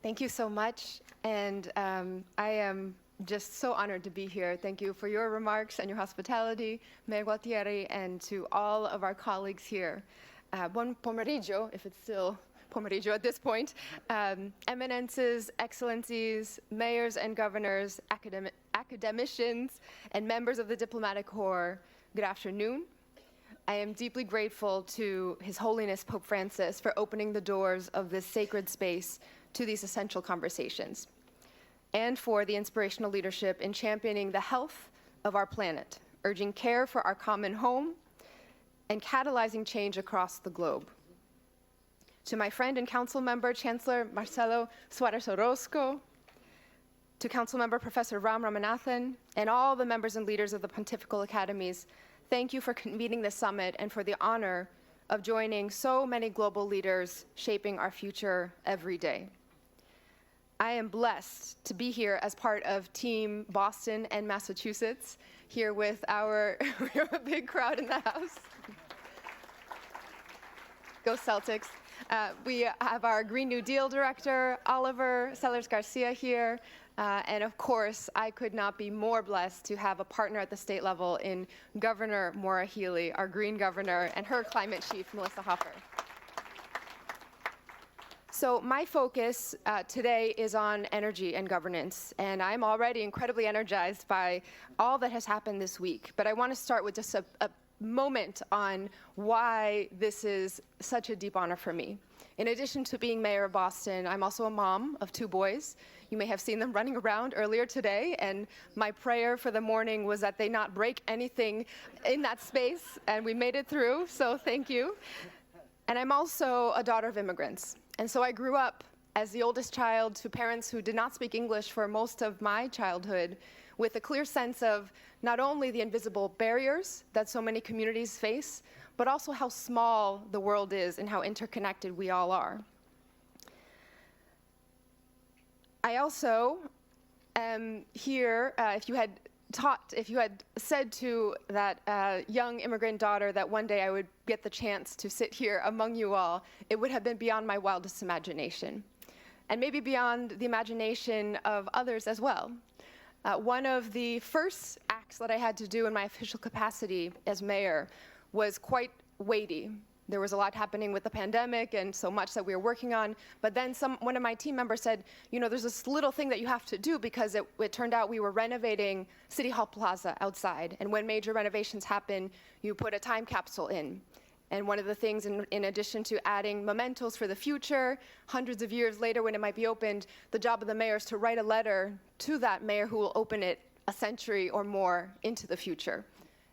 Thank you so much, and I am just so honored to be here. Thank you for your remarks and your hospitality, Mayor Gualtieri, and to all of our colleagues here. Buon pomeriggio, if it's still pomeriggio at this point. Eminences, excellencies, mayors and governors, academicians, and members of the diplomatic corps, good afternoon. I am deeply grateful to His Holiness Pope Francis for opening the doors of this sacred space to these essential conversations, and for the inspirational leadership in championing the health of our planet, urging care for our common home, and catalyzing change across the globe. To my friend and council member, Chancellor Marcelo Suarez Orozco, to Council Member Professor Ram Ramanathan, and all the members and leaders of the Pontifical Academies, thank you for convening this summit and for the honor of joining so many global leaders shaping our future every day. I am blessed to be here as part of Team Boston and Massachusetts, here with our we have a big crowd in the house. Go Celtics. We have our Green New Deal Director, Oliver Sellers Garcia, here. And of course, I could not be more blessed to have a partner at the state level in Governor Maura Healey, our Green Governor, and her Climate Chief, Melissa Hoffer. So my focus today is on energy and governance, and I'm already incredibly energized by all that has happened this week. But I want to start with just a moment on why this is such a deep honor for me. In addition to being mayor of Boston, I'm also a mom of 2 boys. You may have seen them running around earlier today, and my prayer for the morning was that they not break anything in that space, and we made it through, so thank you. And I'm also a daughter of immigrants. And so I grew up as the oldest child to parents who did not speak English for most of my childhood, with a clear sense of not only the invisible barriers that so many communities face, but also how small the world is and how interconnected we all are. I also am here, if you had said to that young immigrant daughter that one day I would get the chance to sit here among you all, it would have been beyond my wildest imagination, and maybe beyond the imagination of others as well. One of the first acts that I had to do in my official capacity as mayor was quite weighty. There was a lot happening with the pandemic and so much that we were working on, but then one of my team members said, you know, there's this little thing that you have to do, because it turned out we were renovating City Hall Plaza outside, and when major renovations happen, you put a time capsule in. And one of the things, in addition to adding mementos for the future, hundreds of years later when it might be opened, the job of the mayor is to write a letter to that mayor who will open it a century or more into the future.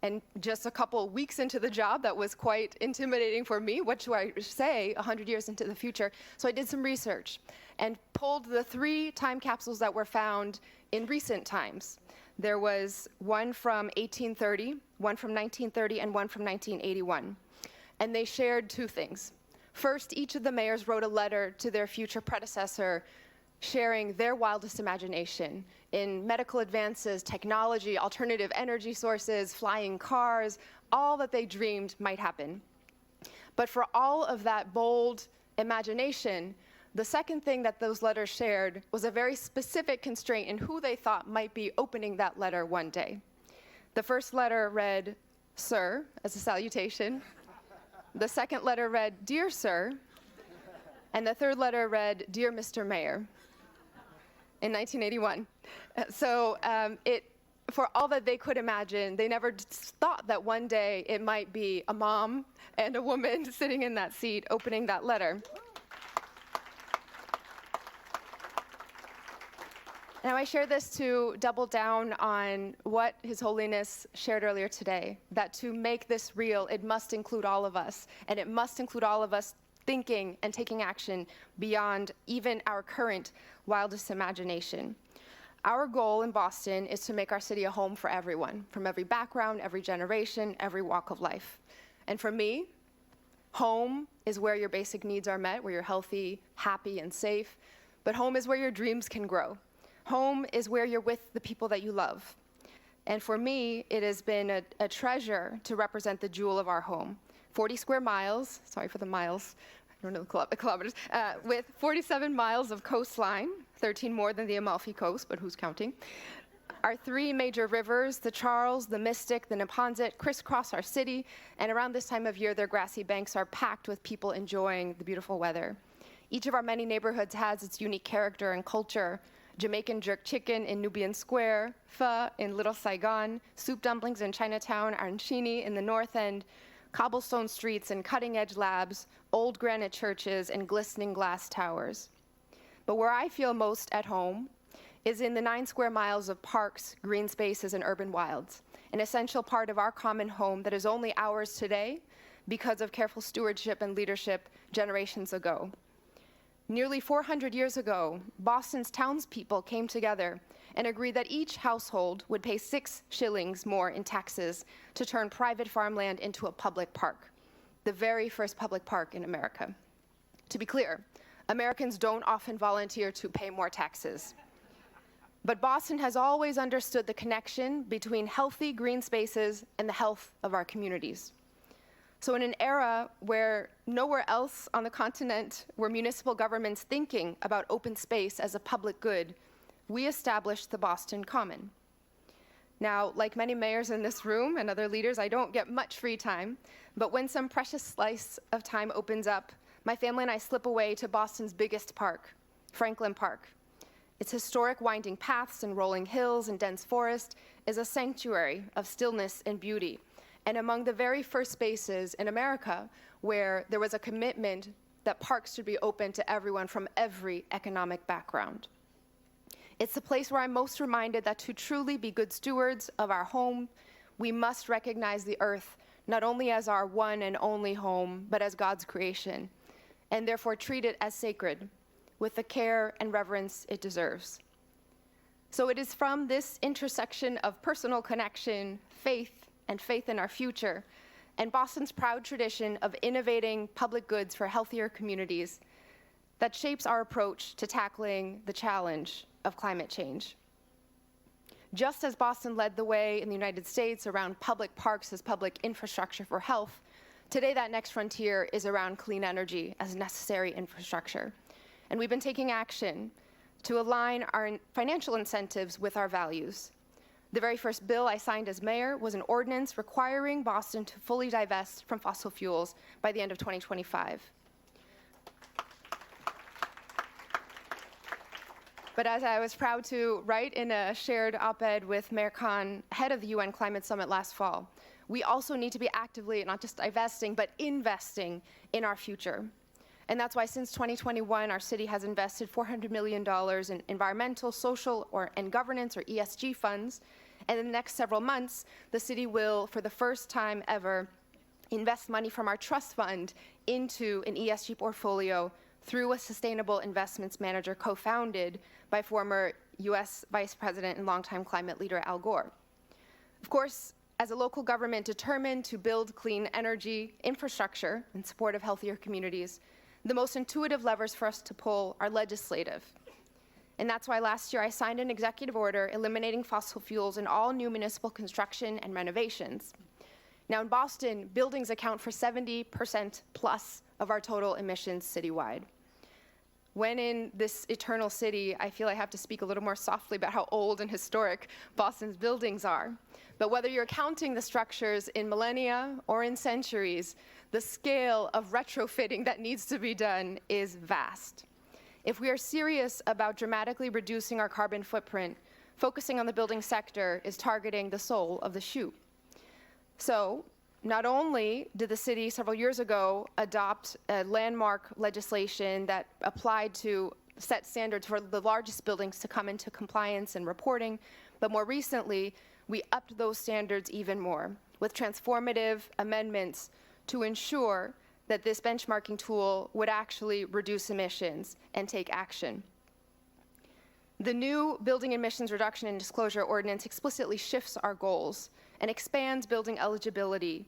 And just a couple weeks into the job, that was quite intimidating for me. What should I say 100 years into the future? So I did some research and pulled the 3 time capsules that were found in recent times. There was one from 1830, one from 1930, and one from 1981. And they shared 2 things. First, each of the mayors wrote a letter to their future predecessor sharing their wildest imagination in medical advances, technology, alternative energy sources, flying cars, all that they dreamed might happen. But for all of that bold imagination, the second thing that those letters shared was a very specific constraint in who they thought might be opening that letter one day. The first letter read, "Sir," as a salutation. The second letter read, "Dear Sir," and the third letter read, "Dear Mr. Mayor," in 1981. So for all that they could imagine, they never thought that one day it might be a mom and a woman sitting in that seat opening that letter. Now, I share this to double down on what His Holiness shared earlier today, that to make this real, it must include all of us, and it must include all of us thinking and taking action beyond even our current wildest imagination. Our goal in Boston is to make our city a home for everyone, from every background, every generation, every walk of life. And for me, home is where your basic needs are met, where you're healthy, happy, and safe. But home is where your dreams can grow. Home is where you're with the people that you love. And for me, it has been a treasure to represent the jewel of our home. 40 square miles, sorry for the miles, don't know the kilometers, with 47 miles of coastline, 13 more than the Amalfi Coast, but who's counting? Our three major rivers, the Charles, the Mystic, the Neponset, crisscross our city, and around this time of year, their grassy banks are packed with people enjoying the beautiful weather. Each of our many neighborhoods has its unique character and culture. Jamaican jerk chicken in Nubian Square, pho in Little Saigon, soup dumplings in Chinatown, arancini in the North End, cobblestone streets and cutting-edge labs, old granite churches and glistening glass towers. But where I feel most at home is in the 9 square miles of parks, green spaces, and urban wilds, an essential part of our common home that is only ours today because of careful stewardship and leadership generations ago. Nearly 400 years ago, Boston's townspeople came together and agreed that each household would pay 6 shillings more in taxes to turn private farmland into a public park, the very first public park in America. To be clear, Americans don't often volunteer to pay more taxes. But Boston has always understood the connection between healthy green spaces and the health of our communities. So in an era where nowhere else on the continent were municipal governments thinking about open space as a public good, we established the Boston Common. Now, like many mayors in this room and other leaders, I don't get much free time, but when some precious slice of time opens up, my family and I slip away to Boston's biggest park, Franklin Park. Its historic winding paths and rolling hills and dense forest is a sanctuary of stillness and beauty, and among the very first spaces in America where there was a commitment that parks should be open to everyone from every economic background. It's the place where I'm most reminded that to truly be good stewards of our home, we must recognize the earth not only as our one and only home, but as God's creation, and therefore treat it as sacred, with the care and reverence it deserves. So it is from this intersection of personal connection, faith, and faith in our future, and Boston's proud tradition of innovating public goods for healthier communities that shapes our approach to tackling the challenge of climate change. Just as Boston led the way in the United States around public parks as public infrastructure for health, today that next frontier is around clean energy as necessary infrastructure. And we've been taking action to align our financial incentives with our values. The very first bill I signed as mayor was an ordinance requiring Boston to fully divest from fossil fuels by the end of 2025. But as I was proud to write in a shared op-ed with Mayor Khan, head of the UN Climate Summit last fall, we also need to be actively not just divesting, but investing in our future. And that's why since 2021, our city has invested $400 million in environmental, social, and governance, or ESG funds. And in the next several months, the city will, for the first time ever, invest money from our trust fund into an ESG portfolio through a sustainable investments manager co-founded by former US Vice President and longtime climate leader Al Gore. Of course, as a local government determined to build clean energy infrastructure in support of healthier communities, the most intuitive levers for us to pull are legislative. And that's why last year I signed an executive order eliminating fossil fuels in all new municipal construction and renovations. Now in Boston, buildings account for 70% plus of our total emissions citywide. When in this eternal city, I feel I have to speak a little more softly about how old and historic Boston's buildings are. But whether you're counting the structures in millennia or in centuries, the scale of retrofitting that needs to be done is vast. If we are serious about dramatically reducing our carbon footprint, focusing on the building sector is targeting the soul of the shoe. So, not only did the city several years ago adopt a landmark legislation that applied to set standards for the largest buildings to come into compliance and reporting, but more recently, we upped those standards even more with transformative amendments to ensure that this benchmarking tool would actually reduce emissions and take action. The new Building Emissions Reduction and Disclosure Ordinance explicitly shifts our goals and expands building eligibility.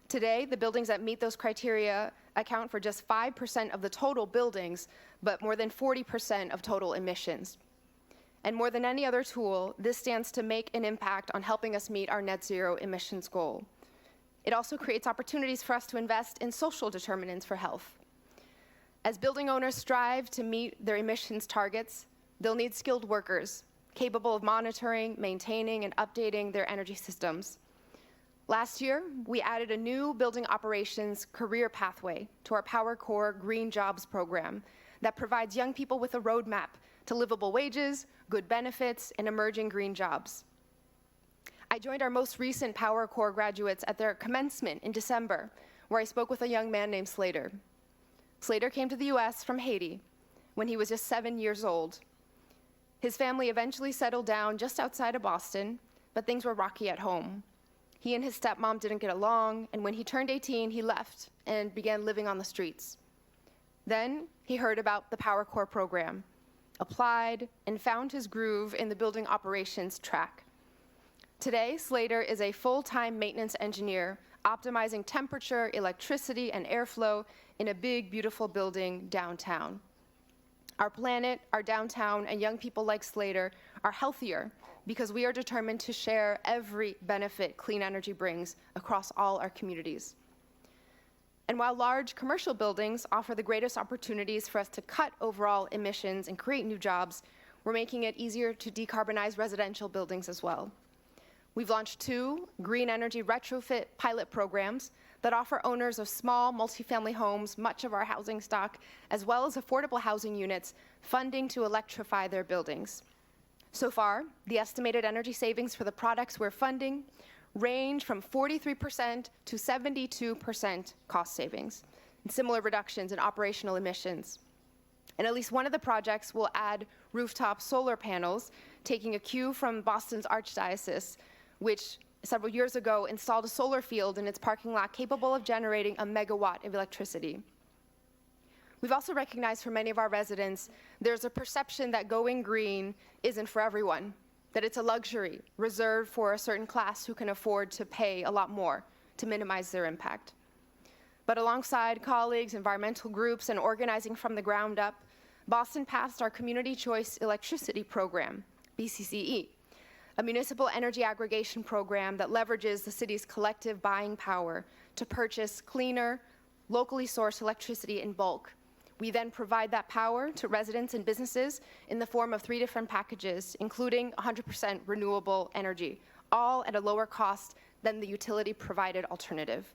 Today, the buildings that meet those criteria account for just 5% of the total buildings, but more than 40% of total emissions. And more than any other tool, this stands to make an impact on helping us meet our net zero emissions goal. It also creates opportunities for us to invest in social determinants for health. As building owners strive to meet their emissions targets, they'll need skilled workers capable of monitoring, maintaining, and updating their energy systems. Last year, we added a new building operations career pathway to our Power Core Green Jobs program that provides young people with a roadmap to livable wages, good benefits, and emerging green jobs. I joined our most recent Power Core graduates at their commencement in December, where I spoke with a young man named Slater. Slater came to the US from Haiti when he was just 7 years old. His family eventually settled down just outside of Boston, but things were rocky at home. He and his stepmom didn't get along, and when he turned 18, he left and began living on the streets. Then he heard about the Power Core program, applied, and found his groove in the building operations track. Today, Slater is a full-time maintenance engineer, optimizing temperature, electricity, and airflow in a big, beautiful building downtown. Our planet, our downtown, and young people like Slater are healthier because we are determined to share every benefit clean energy brings across all our communities. And while large commercial buildings offer the greatest opportunities for us to cut overall emissions and create new jobs, we're making it easier to decarbonize residential buildings as well. We've launched 2 green energy retrofit pilot programs that offer owners of small multifamily homes, much of our housing stock, as well as affordable housing units, funding to electrify their buildings. So far, the estimated energy savings for the products we're funding range from 43% to 72% cost savings, and similar reductions in operational emissions. And at least one of the projects will add rooftop solar panels, taking a cue from Boston's Archdiocese, which several years ago installed a solar field in its parking lot capable of generating a megawatt of electricity. We've also recognized for many of our residents, there's a perception that going green isn't for everyone, that it's a luxury reserved for a certain class who can afford to pay a lot more to minimize their impact. But alongside colleagues, environmental groups, and organizing from the ground up, Boston passed our Community Choice Electricity Program, BCCE, a municipal energy aggregation program that leverages the city's collective buying power to purchase cleaner, locally sourced electricity in bulk. We then provide that power to residents and businesses in the form of 3 different packages, including 100% renewable energy, all at a lower cost than the utility-provided alternative.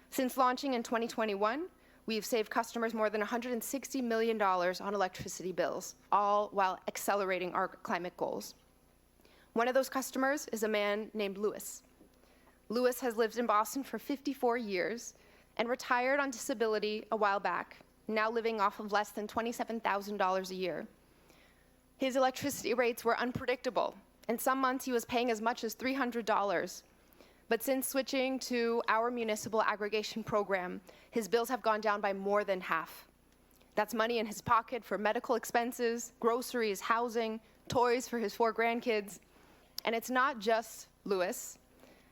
Since launching in 2021, we've saved customers more than $160 million on electricity bills, all while accelerating our climate goals. One of those customers is a man named Louis. Louis has lived in Boston for 54 years and retired on disability a while back, now living off of less than $27,000 a year. His electricity rates were unpredictable, and some months he was paying as much as $300. But since switching to our municipal aggregation program, his bills have gone down by more than half. That's money in his pocket for medical expenses, groceries, housing, toys for his 4 grandkids. And it's not just Louis.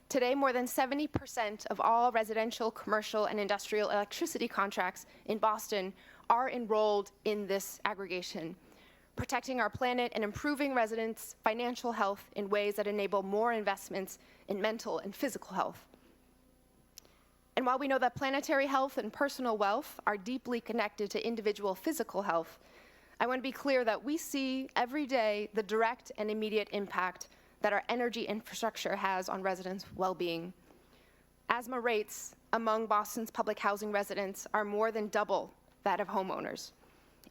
Today, more than 70% of all residential, commercial, and industrial electricity contracts in Boston are enrolled in this aggregation, protecting our planet and improving residents' financial health in ways that enable more investments in mental and physical health. And while we know that planetary health and personal wealth are deeply connected to individual physical health, I want to be clear that we see every day the direct and immediate impact that our energy infrastructure has on residents' well-being. Asthma rates among Boston's public housing residents are more than double that of homeowners.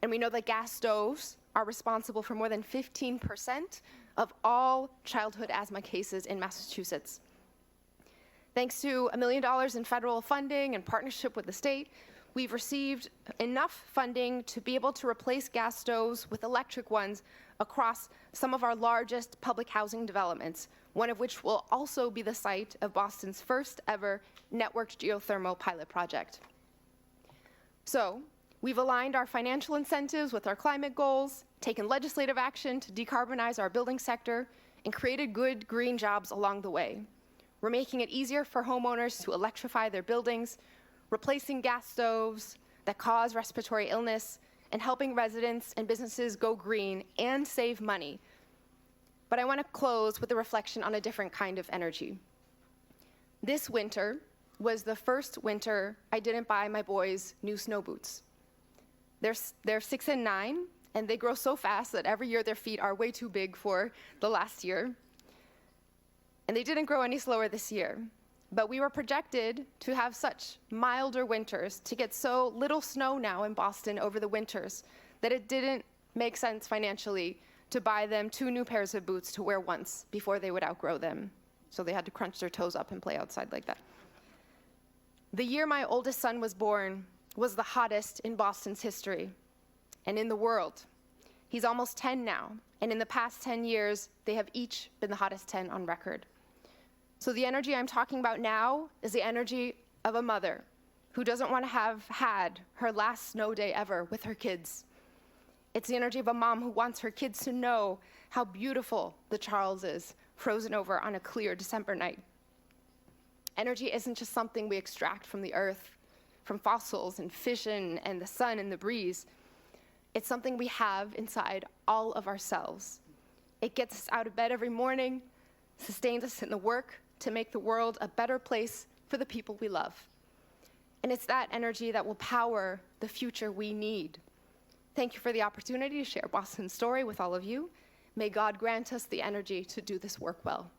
And we know that gas stoves are responsible for more than 15% of all childhood asthma cases in Massachusetts. Thanks to $1 million in federal funding and partnership with the state, we've received enough funding to be able to replace gas stoves with electric ones across some of our largest public housing developments, one of which will also be the site of Boston's first ever networked geothermal pilot project. So, we've aligned our financial incentives with our climate goals, taken legislative action to decarbonize our building sector, and created good green jobs along the way. We're making it easier for homeowners to electrify their buildings, replacing gas stoves that cause respiratory illness, and helping residents and businesses go green and save money. But I want to close with a reflection on a different kind of energy. This winter was the first winter I didn't buy my boys new snow boots. They're 6 and 9, and they grow so fast that every year their feet are way too big for the last year. And they didn't grow any slower this year. But we were projected to have such milder winters, to get so little snow now in Boston over the winters, that it didn't make sense financially to buy them 2 new pairs of boots to wear once before they would outgrow them. So they had to crunch their toes up and play outside like that. The year my oldest son was born was the hottest in Boston's history and in the world. He's almost 10 now, and in the past 10 years, they have each been the hottest 10 on record. So the energy I'm talking about now is the energy of a mother who doesn't want to have had her last snow day ever with her kids. It's the energy of a mom who wants her kids to know how beautiful the Charles is, frozen over on a clear December night. Energy isn't just something we extract from the earth, from fossils and fission and the sun and the breeze. It's something we have inside all of ourselves. It gets us out of bed every morning, sustains us in the work to make the world a better place for the people we love. And it's that energy that will power the future we need. Thank you for the opportunity to share Boston's story with all of you. May God grant us the energy to do this work well.